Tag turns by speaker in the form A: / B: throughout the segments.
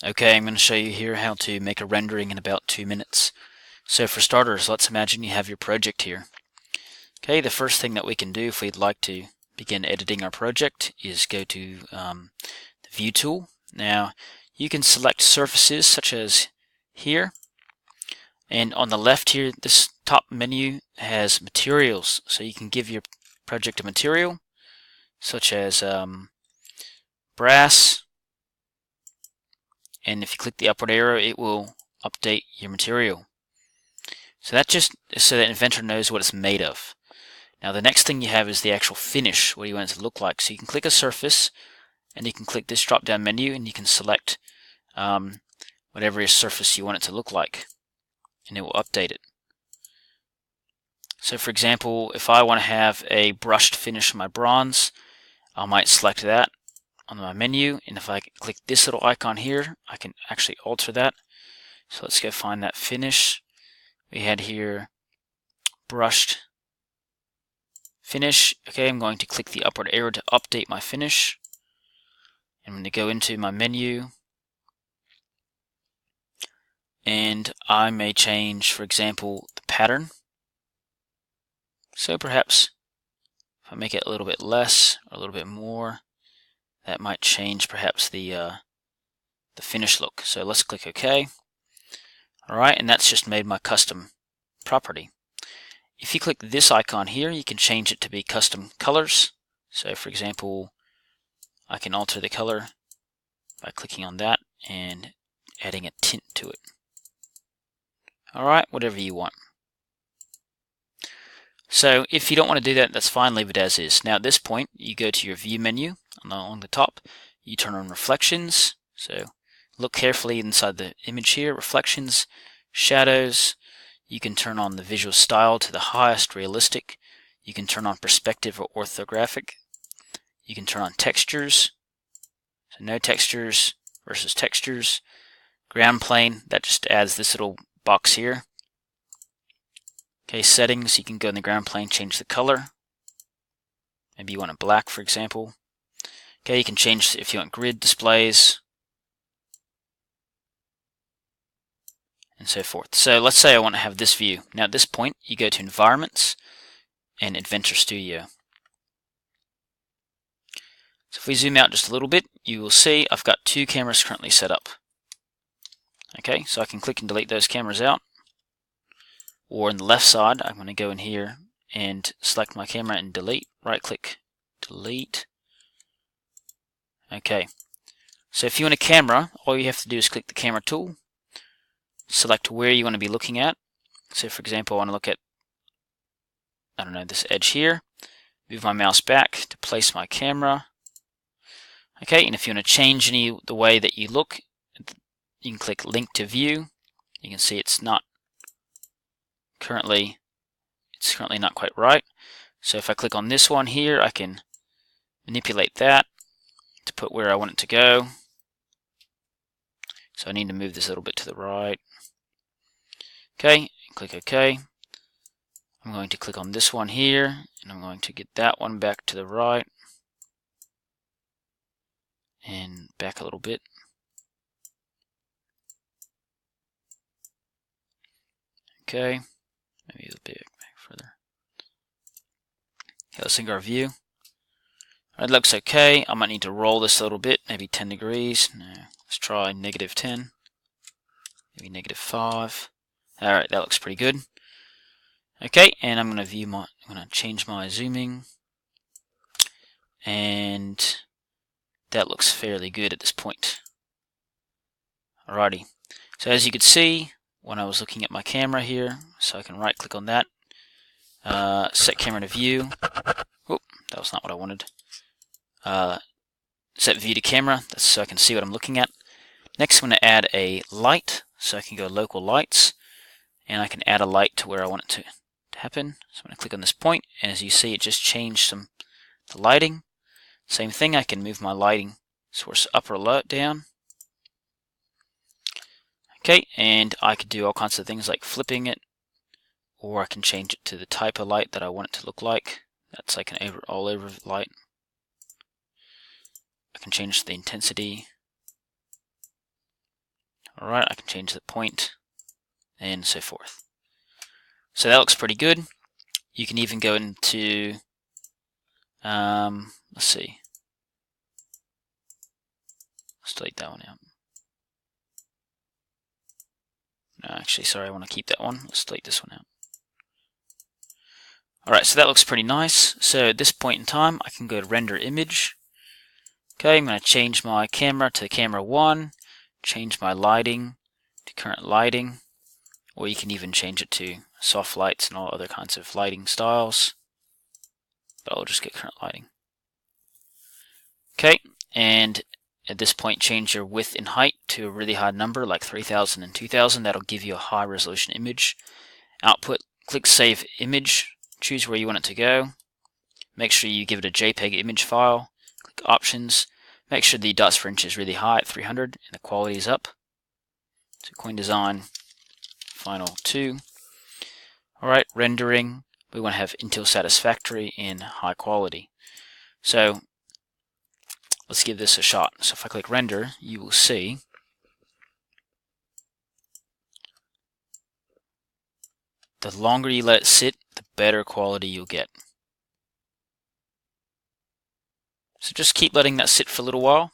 A: Okay, I'm going to show you here how to make a rendering in about 2 minutes. So for starters, let's imagine you have your project here. Okay, the first thing that we can do if we'd like to begin editing our project is go to the View tool. Now, you can select surfaces such as here, and on the left here, this top menu has materials, so you can give your project a material such as brass. And if you click the upward arrow, it will update your material. So that's just so that Inventor knows what it's made of. Now the next thing you have is the actual finish, what you want it to look like. So you can click a surface, and you can click this drop down menu, and you can select whatever your surface you want it to look like, and it will update it. So for example, if I want to have a brushed finish on my bronze, I might select that on my menu, and if I click this little icon here, I can actually alter that. So let's go find that finish. We had here brushed finish. Okay, I'm going to click the upward arrow to update my finish. I'm going to go into my menu, and I may change, for example, the pattern. So perhaps if I make it a little bit less or a little bit more, that might change perhaps the finish look. So let's click OK. Alright, and that's just made my custom property. If you click this icon here, you can change it to be custom colors. So for example, I can alter the color by clicking on that and adding a tint to it. Alright, whatever you want. So if you don't want to do that, that's fine, leave it as is. Now at this point, you go to your view menu on the top, you turn on reflections. So look carefully inside the image here, reflections, shadows. You can turn on the visual style to the highest, realistic. You can turn on perspective or orthographic. You can turn on textures. So no textures versus textures. Ground plane, that just adds this little box here. Okay, settings, you can go in the ground plane, change the color. Maybe you want it black, for example. Okay, you can change if you want grid displays, and so forth. So let's say I want to have this view. Now at this point, you go to Environments and Inventor Studio. So if we zoom out just a little bit, you will see I've got 2 cameras currently set up. Okay, so I can click and delete those cameras out. Or on the left side, I'm going to go in here and select my camera and delete. Right click, delete. Okay, so if you want a camera, all you have to do is click the camera tool, select where you want to be looking at. So for example, I want to look at, I don't know, this edge here. Move my mouse back to place my camera. Okay, and if you want to change the way that you look, you can click link to view. You can see it's currently not quite right. So if I click on this one here, I can manipulate that to put where I want it to go. So I need to move this a little bit to the right. Okay, click OK. I'm going to click on this one here, and I'm going to get that one back to the right and back a little bit. Okay, maybe a bit back further. Okay, let's sync our view. It looks okay. I might need to roll this a little bit, maybe 10 degrees. No, let's try -10, maybe -5. Alright, that looks pretty good. Okay, and I'm going to change my zooming, and that looks fairly good at this point. Alrighty, so as you could see when I was looking at my camera here, so I can right click on that, set camera to view. Whoop, that was not what I wanted. Set view to camera, that's so I can see what I'm looking at. Next I'm going to add a light, so I can go local lights, and I can add a light to where I want it to happen. So I'm going to click on this point, and as you see, it just changed the lighting. Same thing, I can move my lighting source up or down. Okay, and I could do all kinds of things like flipping it, or I can change it to the type of light that I want it to look like. That's like an all over light. I can change the intensity. Alright, I can change the point and so forth. So that looks pretty good. You can even go into, let's see, let's delete that one out. No, actually, sorry, I want to keep that one. Let's delete this one out. Alright, so that looks pretty nice. So at this point in time, I can go to render image. Okay, I'm going to change my camera to camera 1, change my lighting to current lighting, or you can even change it to soft lights and all other kinds of lighting styles, but I'll just get current lighting. Okay, and at this point change your width and height to a really high number like 3000 and 2000. That'll give you a high resolution image. Output, click save image, choose where you want it to go. Make sure you give it a JPEG image file. Click options. Make sure the dots per inch is really high at 300 and the quality is up. So Coin Design Final 2. Alright, rendering. We want to have Intel Satisfactory in high quality. So let's give this a shot. So if I click render, you will see the longer you let it sit, the better quality you'll get. So just keep letting that sit for a little while,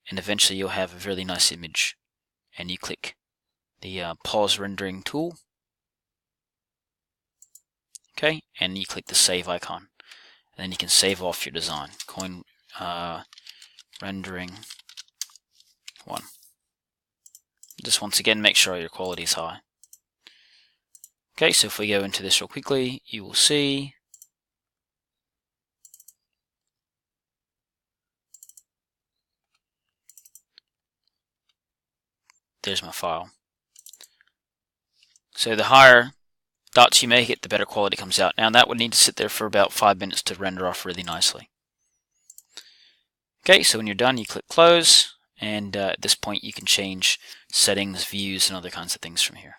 A: and eventually you'll have a really nice image. And you click the pause rendering tool. Okay, and you click the save icon. And then you can save off your design. Coin rendering 1. Just once again, make sure your quality is high. Okay, so if we go into this real quickly, you will see there's my file. So the higher dots you make it, the better quality comes out. Now that would need to sit there for about 5 minutes to render off really nicely. Okay, so when you're done, you click close, and at this point you can change settings, views, and other kinds of things from here.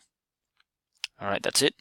A: Alright, that's it.